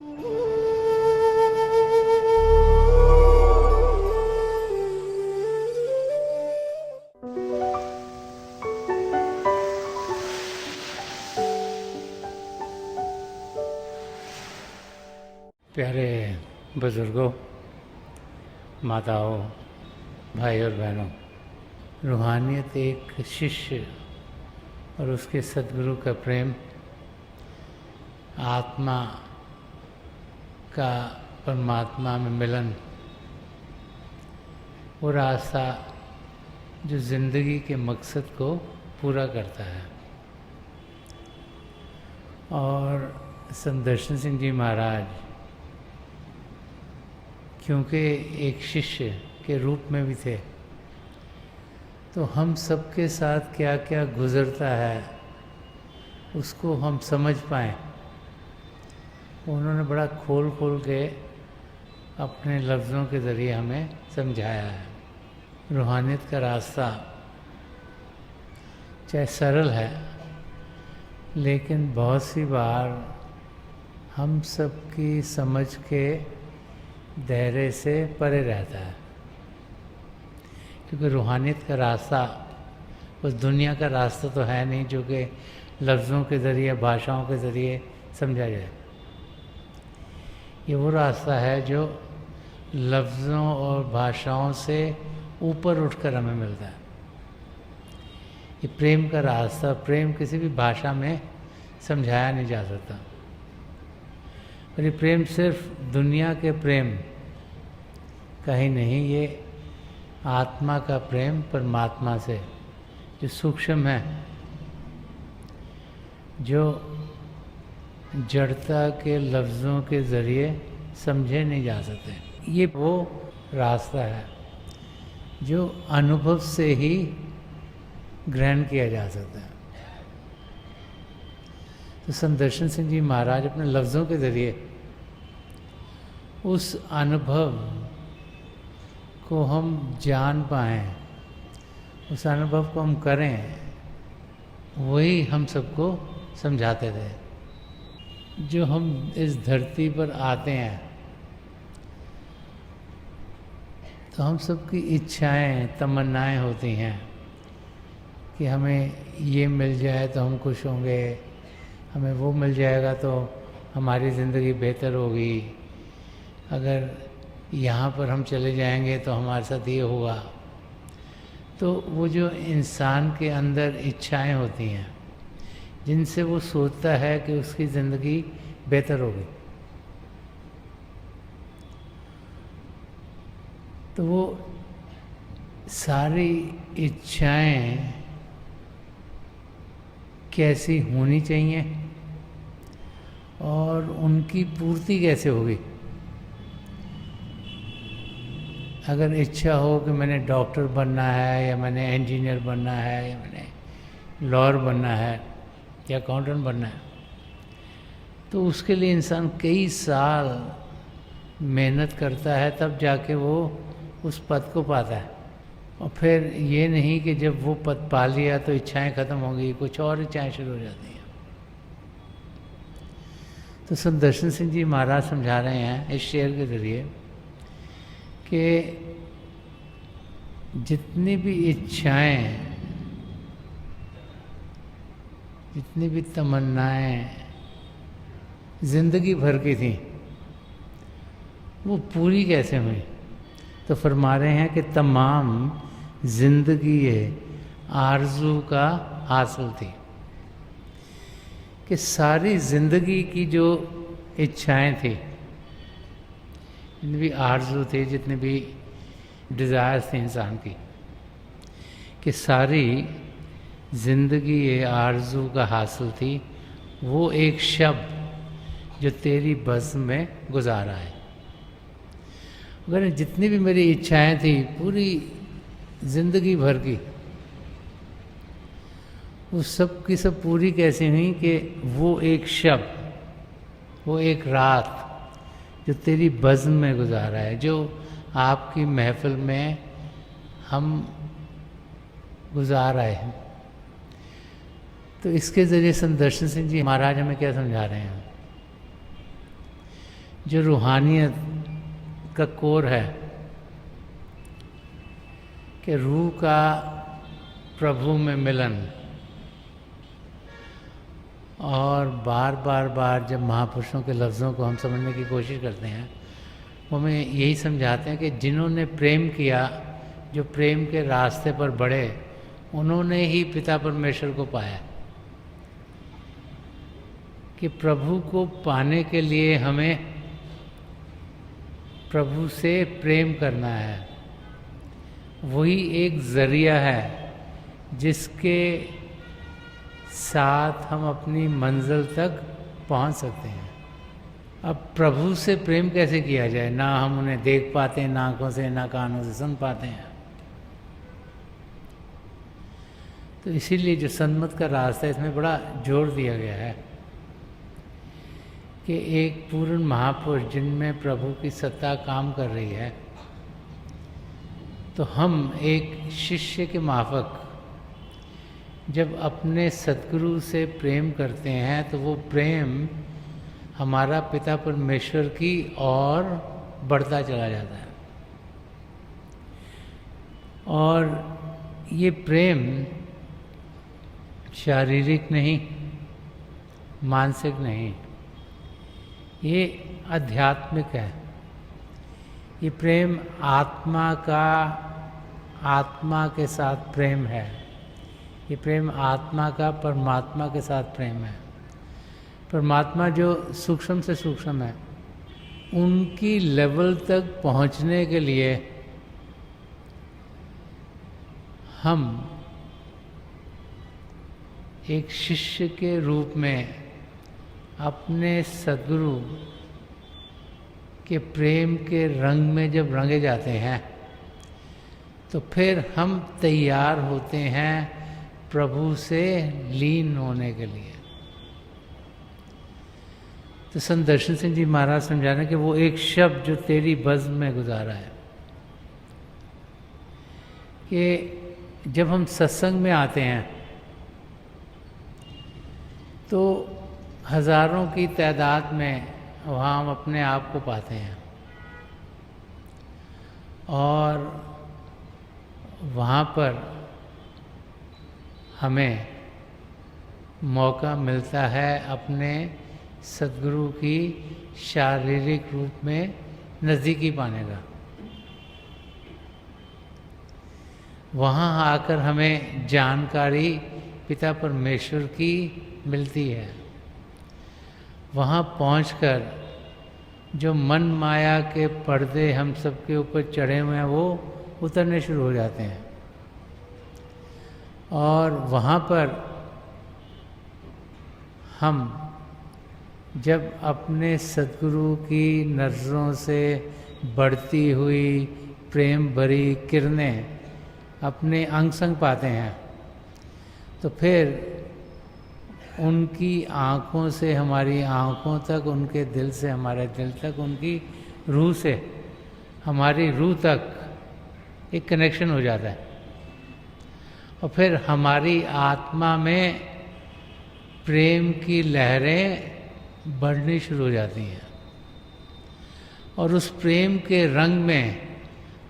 प्यारे बुजुर्गों, माताओं, भाई और बहनों, रूहानियत एक शिष्य और उसके सद्गुरु का प्रेम, आत्मा का परमात्मा में मिलन, वो रास्ता जो ज़िंदगी के मकसद को पूरा करता है। और संत दर्शन सिंह जी महाराज क्योंकि एक शिष्य के रूप में भी थे, तो हम सबके साथ क्या क्या गुज़रता है उसको हम समझ पाएँ। उन्होंने बड़ा खोल खोल के अपने लफ्ज़ों के ज़रिए हमें समझाया है। रूहानियत का रास्ता चाहे सरल है, लेकिन बहुत सी बार हम सबकी समझ के दायरे से परे रहता है, क्योंकि रूहानियत का रास्ता उस दुनिया का रास्ता तो है नहीं जो कि लफ्ज़ों के ज़रिए, भाषाओं के ज़रिए समझा जाए। ये वो रास्ता है जो लफ्ज़ों और भाषाओं से ऊपर उठकर हमें मिलता है। ये प्रेम का रास्ता, प्रेम किसी भी भाषा में समझाया नहीं जा सकता। और ये प्रेम सिर्फ दुनिया के प्रेम का ही नहीं, ये आत्मा का प्रेम परमात्मा से जो सूक्ष्म है, जो जड़ता के लफ्ज़ों के ज़रिए समझे नहीं जा सकते। ये वो रास्ता है जो अनुभव से ही ग्रहण किया जा सकता है। तो संत दर्शन सिंह जी महाराज अपने लफ्ज़ों के ज़रिए उस अनुभव को हम जान पाएँ, उस अनुभव को हम करें, वही हम सबको समझाते थे। जो हम इस धरती पर आते हैं तो हम सबकी इच्छाएं, तमन्नाएं होती हैं कि हमें ये मिल जाए तो हम खुश होंगे, हमें वो मिल जाएगा तो हमारी ज़िंदगी बेहतर होगी, अगर यहाँ पर हम चले जाएंगे तो हमारे साथ ये होगा। तो वो जो इंसान के अंदर इच्छाएं होती हैं जिनसे वो सोचता है कि उसकी ज़िंदगी बेहतर होगी, तो वो सारी इच्छाएं कैसी होनी चाहिए और उनकी पूर्ति कैसे होगी। अगर इच्छा हो कि मैंने डॉक्टर बनना है, या मैंने इंजीनियर बनना है, या मैंने लॉयर बनना है, या अकाउंटेंट बनना है, तो उसके लिए इंसान कई साल मेहनत करता है, तब जाके वो उस पद को पाता है। और फिर ये नहीं कि जब वो पद पा लिया तो इच्छाएं ख़त्म हो गई, कुछ और इच्छाएं शुरू हो जाती हैं। तो संत दर्शन सिंह जी महाराज समझा रहे हैं इस शेर के ज़रिए कि जितनी भी इच्छाएं, जितनी भी तमन्नाएं ज़िंदगी भर की थी, वो पूरी कैसे हुई। तो फरमा रहे हैं कि तमाम ज़िंदगी ये आरज़ू का हासिल थी, कि सारी ज़िंदगी की जो इच्छाएं थी, जितनी भी आरज़ू थी, जितनी भी डिज़ायर्स थी इंसान की, कि सारी ज़िंदगी ये आरज़ू का हासिल थी, वो एक शब्द जो तेरी बज़्म में गुजारा है। अगर जितनी भी मेरी इच्छाएं थी पूरी ज़िंदगी भर की, वो सब की सब पूरी कैसे हुई कि वो एक शब्द, वो एक रात जो तेरी बज़्म में गुजारा है, जो आपकी महफ़िल में हम गुजार रहे हैं। तो इसके ज़रिए संत दर्शन सिंह जी महाराज हमें क्या समझा रहे हैं जो रूहानियत का कोर है कि रूह का प्रभु में मिलन। और बार बार जब महापुरुषों के लफ्ज़ों को हम समझने की कोशिश करते हैं, वो हमें यही समझाते हैं कि जिन्होंने प्रेम किया, जो प्रेम के रास्ते पर बढ़े, उन्होंने ही पिता परमेश्वर को पाया। कि प्रभु को पाने के लिए हमें प्रभु से प्रेम करना है। वही एक ज़रिया है जिसके साथ हम अपनी मंजिल तक पहुंच सकते हैं। अब प्रभु से प्रेम कैसे किया जाए? ना हम उन्हें देख पाते हैं, ना आँखों से, ना कानों से सुन पाते हैं। तो इसीलिए जो सन्मत का रास्ता है, इसमें बड़ा जोर दिया गया है कि एक पूर्ण महापुरुष जिनमें प्रभु की सत्ता काम कर रही है, तो हम एक शिष्य के माफक जब अपने सद्गुरु से प्रेम करते हैं, तो वो प्रेम हमारा पिता परमेश्वर की ओर बढ़ता चला जाता है। और ये प्रेम शारीरिक नहीं, मानसिक नहीं, ये आध्यात्मिक है। ये प्रेम आत्मा का, आत्मा के साथ प्रेम है। ये प्रेम आत्मा का परमात्मा के साथ प्रेम है। परमात्मा जो सूक्ष्म से सूक्ष्म है, उनकी लेवल तक पहुंचने के लिए हम एक शिष्य के रूप में अपने सद्गुरु के प्रेम के रंग में जब रंगे जाते हैं, तो फिर हम तैयार होते हैं प्रभु से लीन होने के लिए। तो संत दर्शन सिंह जी महाराज समझा रहे हैं कि वो एक शब्द जो तेरी बज़्म में गुजारा है, कि जब हम सत्संग में आते हैं तो हजारों की तादाद में वहाँ हम अपने आप को पाते हैं, और वहाँ पर हमें मौका मिलता है अपने सद्गुरु की शारीरिक रूप में नज़दीकी पाने का। वहाँ आकर हमें जानकारी पिता परमेश्वर की मिलती है। वहाँ पहुंचकर जो मन माया के पर्दे हम सबके ऊपर चढ़े हुए हैं, वो उतरने शुरू हो जाते हैं। और वहाँ पर हम जब अपने सद्गुरु की नज़रों से बढ़ती हुई प्रेम भरी किरणें अपने अंग संग पाते हैं, तो फिर उनकी आँखों से हमारी आँखों तक, उनके दिल से हमारे दिल तक, उनकी रूह से हमारी रूह तक एक कनेक्शन हो जाता है। और फिर हमारी आत्मा में प्रेम की लहरें बढ़नी शुरू हो जाती हैं, और उस प्रेम के रंग में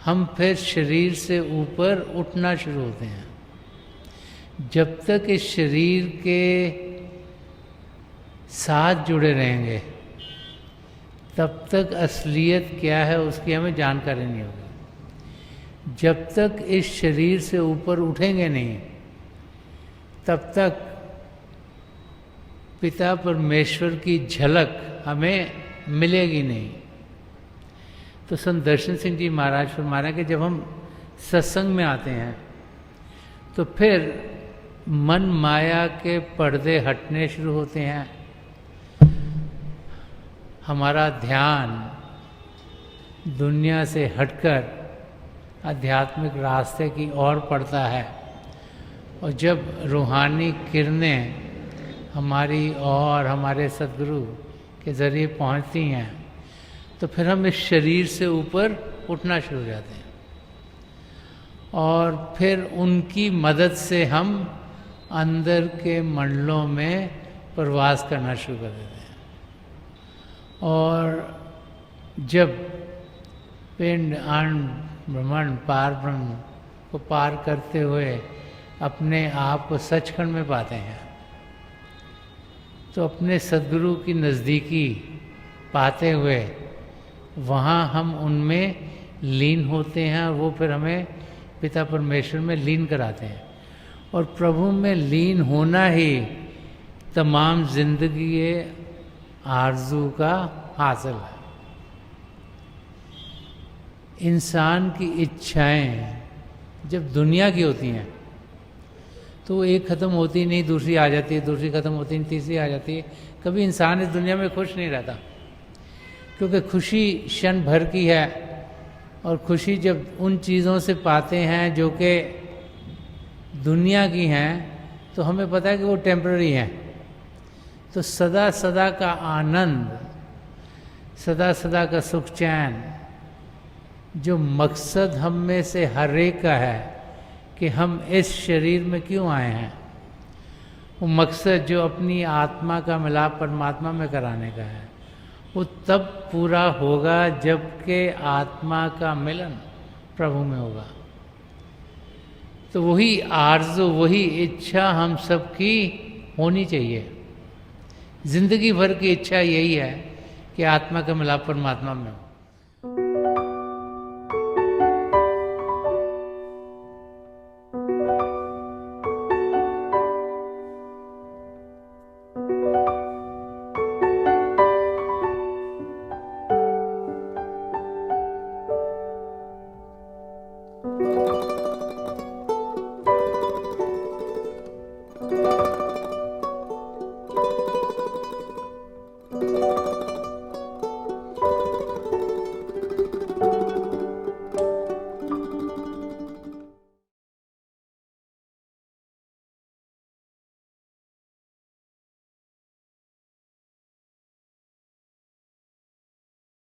हम फिर शरीर से ऊपर उठना शुरू होते हैं। जब तक इस शरीर के साथ जुड़े रहेंगे, तब तक असलियत क्या है उसकी हमें जानकारी नहीं होगी। जब तक इस शरीर से ऊपर उठेंगे नहीं, तब तक पिता परमेश्वर की झलक हमें मिलेगी नहीं। तो संत दर्शन सिंह जी महाराज फरमा रहे हैं कि जब हम सत्संग में आते हैं, तो फिर मन माया के पर्दे हटने शुरू होते हैं। हमारा ध्यान दुनिया से हटकर आध्यात्मिक रास्ते की ओर पड़ता है, और जब रूहानी किरणें हमारी और हमारे सद्गुरु के ज़रिए पहुंचती हैं, तो फिर हम इस शरीर से ऊपर उठना शुरू हो जाते हैं, और फिर उनकी मदद से हम अंदर के मंडलों में प्रवास करना शुरू कर देते हैं। और जब पिंड अण्ड ब्रह्मांड पार ब्रह्म को पार करते हुए अपने आप को सचखंड में पाते हैं, तो अपने सद्गुरु की नज़दीकी पाते हुए वहाँ हम उनमें लीन होते हैं और वो फिर हमें पिता परमेश्वर में लीन कराते हैं। और प्रभु में लीन होना ही तमाम जिंदगी के आरजू का हासिल है। इंसान की इच्छाएं जब दुनिया की होती हैं तो एक ख़त्म होती नहीं, दूसरी आ जाती है, दूसरी ख़त्म होती नहीं, तीसरी आ जाती है। कभी इंसान इस दुनिया में खुश नहीं रहता, क्योंकि खुशी क्षण भर की है। और खुशी जब उन चीज़ों से पाते हैं जो कि दुनिया की हैं, तो हमें पता है कि वो टेम्पररी हैं। तो सदा सदा का आनंद, सदा सदा का सुख चैन, जो मकसद हम में से हर एक का है कि हम इस शरीर में क्यों आए हैं, वो मकसद जो अपनी आत्मा का मिलाप परमात्मा में कराने का है, वो तब पूरा होगा जबकि आत्मा का मिलन प्रभु में होगा। तो वही आरज़ू, वही इच्छा हम सबकी होनी चाहिए। जिंदगी भर की इच्छा यही है कि आत्मा का मिलाप परमात्मा में हो।